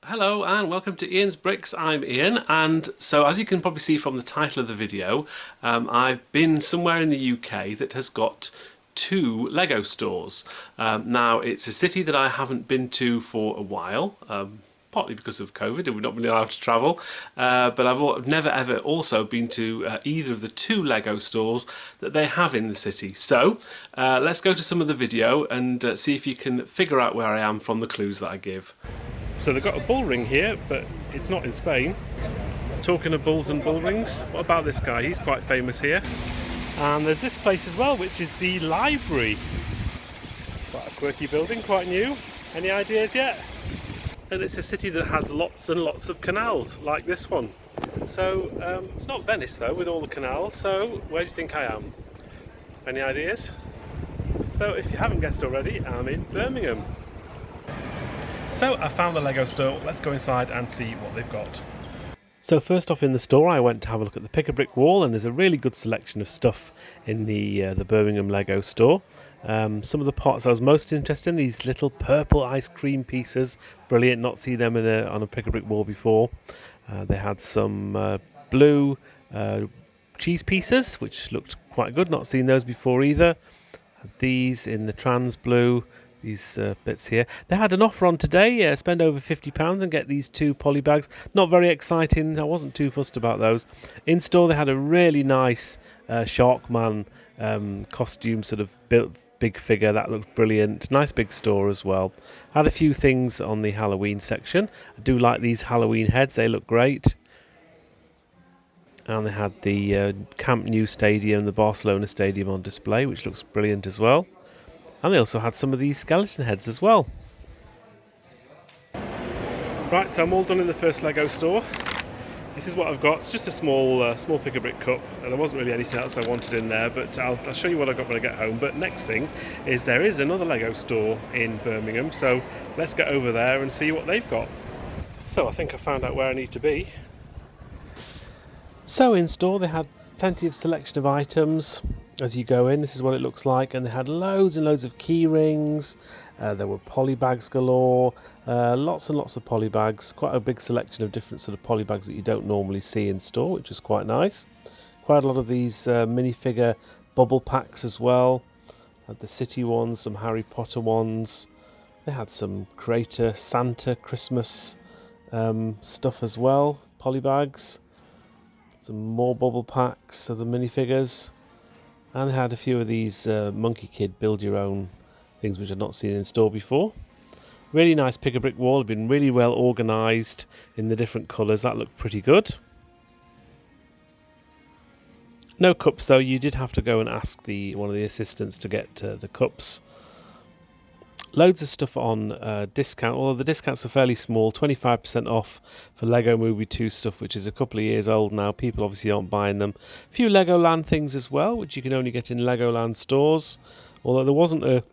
Hello and welcome to Ian's Bricks. I'm Ian, and so as you can probably see from the title of the video, I've been somewhere in the UK that has got two Lego stores. Now it's a city that I haven't been to for a while, partly because of COVID and we've not been allowed to travel, but I've never ever also been to either of the two Lego stores that they have in the city. So let's go to some of the video and see if you can figure out where I am from the clues that I give. So they've got a bull ring here, but it's not in Spain. Talking of bulls and bull rings, what about this guy? He's quite famous here. And there's this place as well, which is the library. Quite a quirky building, quite new. Any ideas yet? And it's a city that has lots and lots of canals, like this one. So it's not Venice though, with all the canals. So where do you think I am? Any ideas? So if you haven't guessed already, I'm in Birmingham. So I found the Lego store. Let's go inside and see what they've got. So first off in the store I went to have a look at the pick-a-brick wall, and there's a really good selection of stuff in the Birmingham Lego store. Some of the parts I was most interested in, these little purple ice cream pieces. Brilliant, not seen them on a pick-a-brick wall before. They had some blue cheese pieces which looked quite good, not seen those before either. Had these in the trans blue. These bits here. They had an offer on today, spend over £50 and get these two poly bags. Not very exciting, I wasn't too fussed about those. In store they had a really nice Sharkman costume, sort of built big figure, that looked brilliant. Nice big store as well. Had a few things on the Halloween section. I do like these Halloween heads, they look great. And they had the Camp Nou Stadium, the Barcelona Stadium on display, which looks brilliant as well. And they also had some of these skeleton heads as well. Right, so I'm all done in the first Lego store. This is what I've got. It's just a small pick-a-brick cup, and there wasn't really anything else I wanted in there, but I'll show you what I got when I get home. But next thing is there is another Lego store in Birmingham, so let's get over there and see what they've got. So I think I found out where I need to be. So in store they had plenty of selection of items. As you go in, this is what it looks like, and they had loads and loads of key rings. There were poly bags galore, lots and lots of poly bags. Quite a big selection of different sort of poly bags that you don't normally see in store, which is quite nice. Quite a lot of these minifigure bubble packs as well. Had the city ones, some Harry Potter ones. They had some Creator Santa Christmas stuff as well, poly bags. Some more bubble packs of the minifigures. And they had a few of these Monkey Kid build your own things which I've not seen in store before. Really nice pick-a-brick wall, been really well organised in the different colours, that looked pretty good. No cups though, you did have to go and ask one of the assistants to get the cups. Loads of stuff on discount, although the discounts are fairly small, 25% off for Lego Movie 2 stuff, which is a couple of years old now. People obviously aren't buying them. A few Legoland things as well, which you can only get in Legoland stores, although there wasn't a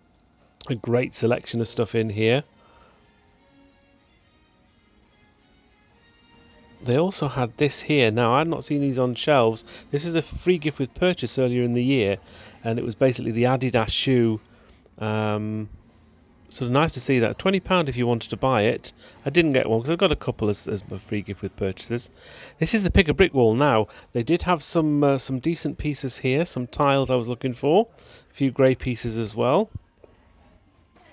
great selection of stuff in here. They also had this here. Now, I had not seen these on shelves. This is a free gift with purchase earlier in the year, and it was basically the Adidas shoe. So nice to see that. £20 if you wanted to buy it. I didn't get one because I've got a couple as a free gift with purchases. This is the pick-a-brick wall now. They did have some decent pieces here, some tiles I was looking for. A few grey pieces as well.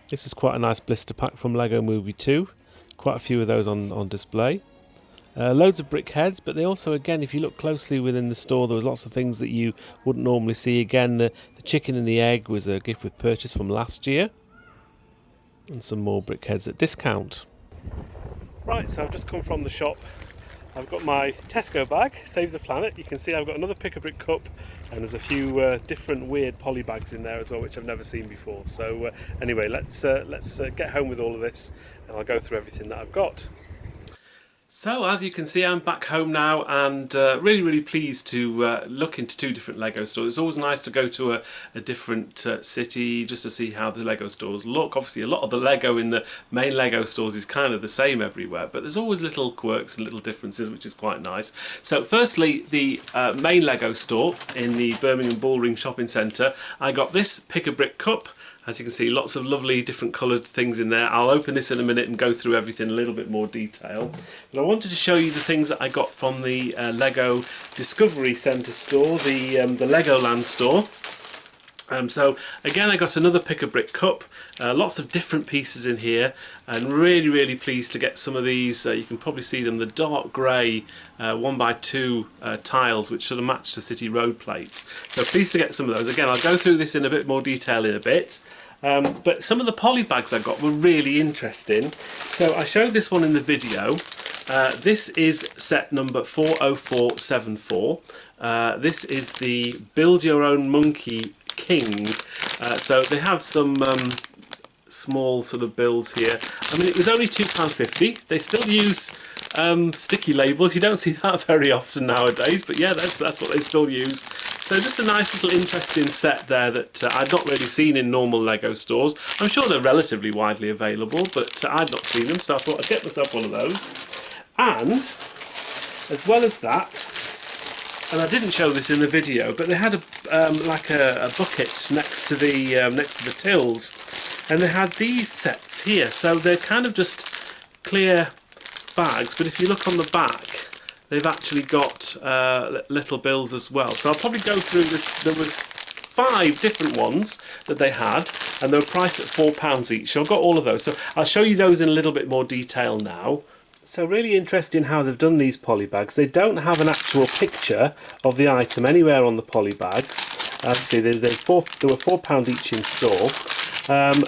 This was quite a nice blister pack from Lego Movie 2. Quite a few of those on display. Loads of brick heads, but they also, again, if you look closely within the store, there was lots of things that you wouldn't normally see. Again, the chicken and the egg was a gift with purchase from last year. And some more brick heads at discount. Right, so I've just come from the shop. I've got my Tesco bag, Save the Planet. You can see I've got another pick-a-brick cup, and there's a few different weird poly bags in there as well, which I've never seen before. So anyway, let's get home with all of this, and I'll go through everything that I've got. So as you can see, I'm back home now, and really pleased to look into two different Lego stores. It's always nice to go to a different city just to see how the Lego stores look. Obviously a lot of the Lego in the main Lego stores is kind of the same everywhere, but there's always little quirks and little differences, which is quite nice. So firstly, the main Lego store in the Birmingham Bullring Shopping Centre, I got this pick-a-brick cup. As you can see, lots of lovely different coloured things in there. I'll open this in a minute and go through everything in a little bit more detail. But I wanted to show you the things that I got from the Lego Discovery Centre store, the Legoland store. So again, I got another pick-a-brick cup, lots of different pieces in here, and really pleased to get some of these. You can probably see them, the dark grey 1x2 tiles which sort of match the city road plates. So pleased to get some of those. Again, I'll go through this in a bit more detail in a bit. But some of the poly bags I got were really interesting. So I showed this one in the video. This is set number 40474. This is the Build Your Own Monkey King. So they have some small sort of builds here. I mean, it was only £2.50. They still use sticky labels. You don't see that very often nowadays, but yeah, that's what they still use. So just a nice little interesting set there that I'd not really seen in normal Lego stores. I'm sure they're relatively widely available, but I'd not seen them, so I thought I'd get myself one of those. And as well as that, and I didn't show this in the video, but they had like a bucket next to the tills, and they had these sets here. So they're kind of just clear bags, but if you look on the back, they've actually got little bills as well. So I'll probably go through this. There were 5 different ones that they had, and they were priced at £4 each. So I've got all of those. So I'll show you those in a little bit more detail now. So really interesting how they've done these poly bags. They don't have an actual picture of the item anywhere on the poly bags. As you see, they were £4 each in store.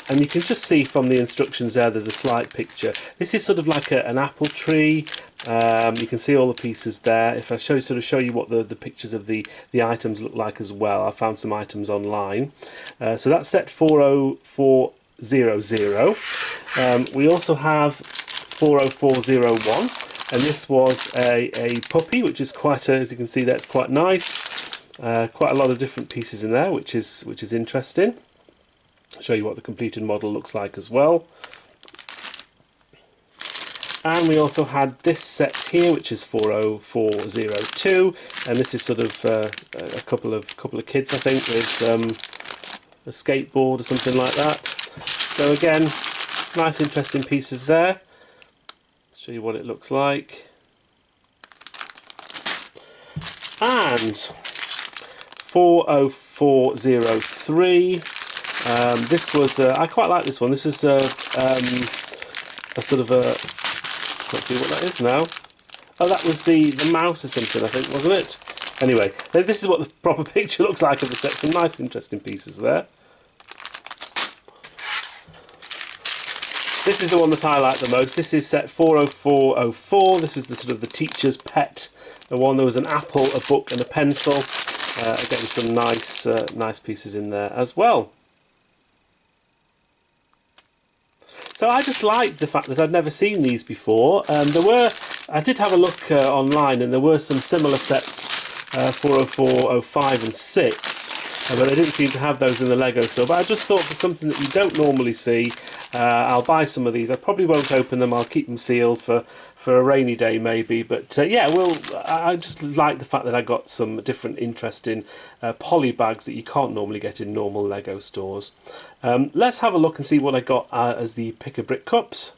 And you can just see from the instructions there's a slight picture. This is sort of like an apple tree. You can see all the pieces there. If I show you what the pictures of the items look like as well, I found some items online. So that's set 40400. We also have 40401, and this was a puppy, which is quite as you can see, that's quite nice. Quite a lot of different pieces in there, which is interesting. I'll show you what the completed model looks like as well. And we also had this set here, which is 40402, and this is sort of a couple of kids, I think, with a skateboard or something like that. So again, nice interesting pieces there. Show you what it looks like. And 40403. This was I quite like this one. This is a sort of a, let's see what that is now. Oh, that was the mouse or something, I think, wasn't it? Anyway, this is what the proper picture looks like of the set. Some nice interesting pieces there. This is the one that I like the most. This is set 40404. This was the sort of the teacher's pet. The one, there was an apple, a book and a pencil. Again, some nice pieces in there as well. So I just liked the fact that I'd never seen these before. I did have a look online, and there were some similar sets, 40405 and 6, but they didn't seem to have those in the Lego store. But I just thought, for something that you don't normally see, I'll buy some of these. I probably won't open them. I'll keep them sealed for a rainy day maybe. But yeah, well, I just like the fact that I got some different interesting poly bags that you can't normally get in normal Lego stores. Let's have a look and see what I got as the pick-a-brick cups.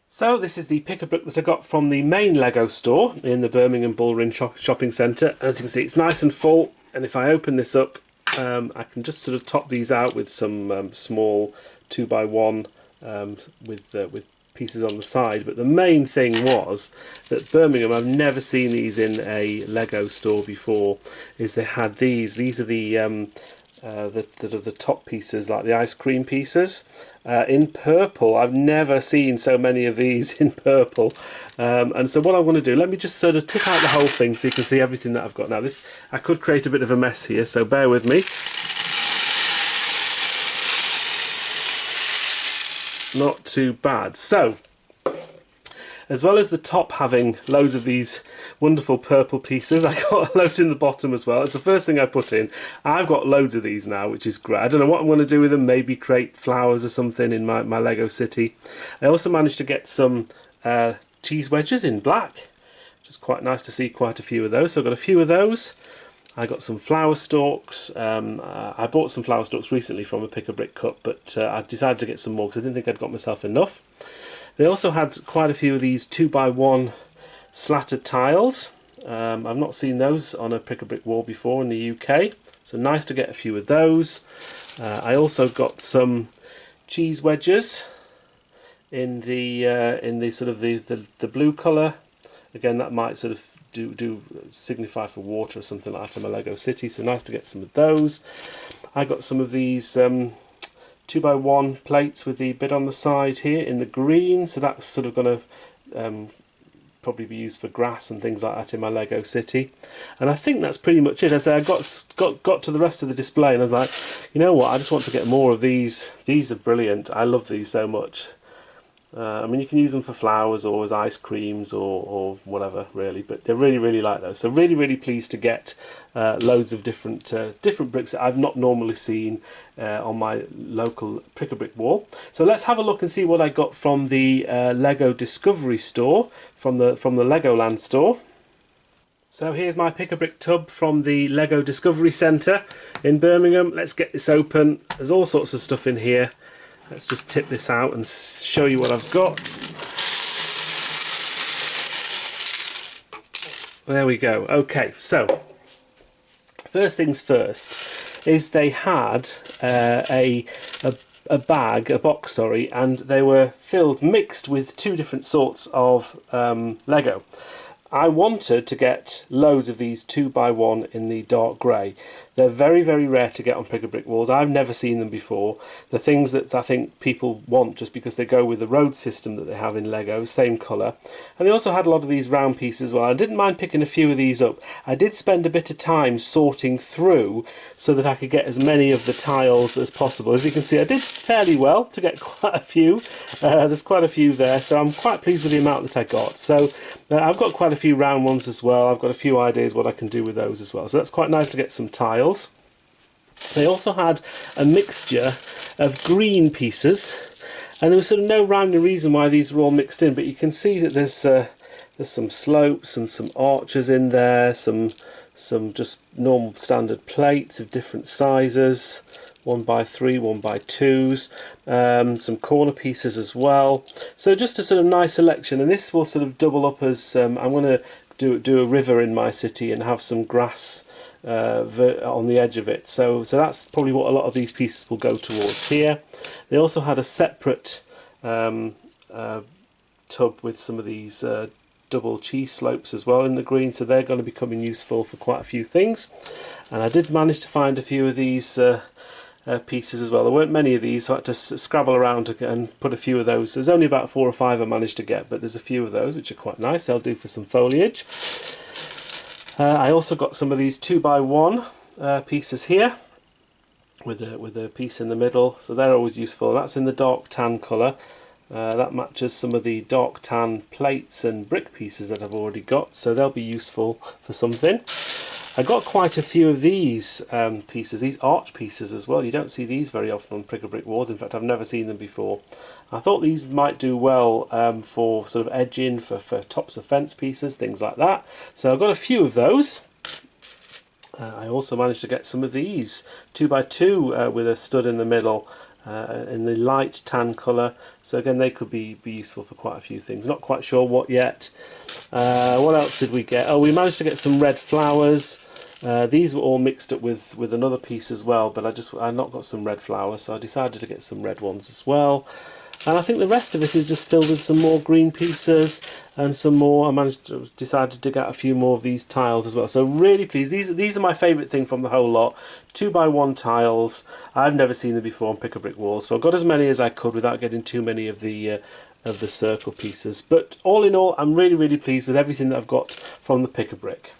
So this is the pick-a-brick that I got from the main Lego store in the Birmingham Bullring shopping centre. As you can see, it's nice and full, and if I open this up, I can just sort of top these out with some small 2x1 with pieces on the side. But the main thing was that Birmingham, I've never seen these in a Lego store before, is they had these. These are the top pieces, like the ice cream pieces, in purple. I've never seen so many of these in purple. And so what I'm going to do, let me just sort of tip out the whole thing so you can see everything that I've got. Now this, I could create a bit of a mess here, so bear with me. Not too bad. So, as well as the top having loads of these wonderful purple pieces, I got a load in the bottom as well. It's the first thing I put in. I've got loads of these now, which is great. I don't know what I'm going to do with them. Maybe create flowers or something in my Lego city. I also managed to get some cheese wedges in black, which is quite nice to see quite a few of those. So I've got a few of those. I got some flower stalks. I bought some flower stalks recently from a Pick-a-Brick cup, but I decided to get some more because I didn't think I'd got myself enough. They also had quite a few of these 2x1 slatted tiles. I've not seen those on a Pick-a-Brick wall before in the UK, so nice to get a few of those. I also got some cheese wedges in the sort of the blue colour. Again, that might sort of do signify for water or something like that in my Lego City, so nice to get some of those. I got some of these 2x1 plates with the bit on the side here in the green, so that's sort of going to probably be used for grass and things like that in my Lego City. And I think that's pretty much it. As I got to the rest of the display and I was like, you know what, I just want to get more of these. These are brilliant. I love these so much. I mean, you can use them for flowers or as ice creams or whatever, really. But I really, really like those. So really, really pleased to get loads of different bricks that I've not normally seen on my local Pick-a-Brick wall. So let's have a look and see what I got from the Lego Discovery store, from the Legoland store. So here's my Pick-a-Brick tub from the Lego Discovery Centre in Birmingham. Let's get this open. There's all sorts of stuff in here. Let's just tip this out and show you what I've got. There we go. Okay, so first things first is they had a box, and they were mixed with two different sorts of Lego. I wanted to get loads of these 2x1 in the dark grey. They're very, very rare to get on Pick-a-Brick walls. I've never seen them before. The things that I think people want just because they go with the road system that they have in Lego, same colour. And they also had a lot of these round pieces as well. I didn't mind picking a few of these up. I did spend a bit of time sorting through so that I could get as many of the tiles as possible. As you can see, I did fairly well to get quite a few. There's quite a few there, so I'm quite pleased with the amount that I got. So I've got quite a few round ones as well. I've got a few ideas what I can do with those as well. So that's quite nice to get some tiles. They also had a mixture of green pieces, and there was sort of no rhyme or reason why these were all mixed in, but you can see that there's some slopes and some arches in there, some just normal standard plates of different sizes, 1x3, 1x2s, some corner pieces as well. So just a sort of nice selection, and this will sort of double up as I'm going to do a river in my city and have some grass on the edge of it. So that's probably what a lot of these pieces will go towards here. They also had a separate tub with some of these double cheese slopes as well in the green, so they're going to be coming useful for quite a few things. And I did manage to find a few of these pieces as well. There weren't many of these, so I had to scrabble around and put a few of those. There's only about 4 or 5 I managed to get, but there's a few of those which are quite nice. They'll do for some foliage. I also got some of these 2x1 pieces here with a piece in the middle, so they're always useful. That's in the dark tan colour. That matches some of the dark tan plates and brick pieces that I've already got, so they'll be useful for something. I got quite a few of these pieces, these arch pieces as well. You don't see these very often on Pick-a-Brick walls. In fact, I've never seen them before. I thought these might do well for sort of edging, for tops of fence pieces, things like that. So I've got a few of those. I also managed to get some of these 2x2 with a stud in the middle in the light tan colour. So again, they could be useful for quite a few things. Not quite sure what yet. What else did we get? Oh, we managed to get some red flowers. These were all mixed up with another piece as well, but I not got some red flowers, so I decided to get some red ones as well. And I think the rest of it is just filled with some more green pieces and some more. I decided to dig out a few more of these tiles as well. So really pleased. These are my favourite thing from the whole lot. 2x1 tiles. I've never seen them before on Pick-a-Brick walls, so I got as many as I could without getting too many of the circle pieces. But all in all, I'm really, really pleased with everything that I've got from the Pick-a-Brick.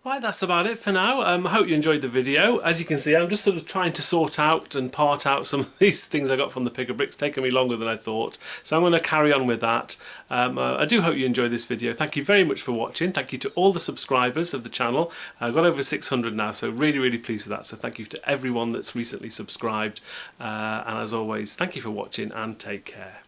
Right, that's about it for now. I hope you enjoyed the video. As you can see, I'm just sort of trying to sort out and part out some of these things I got from the Pick-a-Brick. It's taken me longer than I thought, so I'm going to carry on with that. I do hope you enjoyed this video. Thank you very much for watching. Thank you to all the subscribers of the channel. I've got over 600 now, so really, really pleased with that. So thank you to everyone that's recently subscribed. And as always, thank you for watching and take care.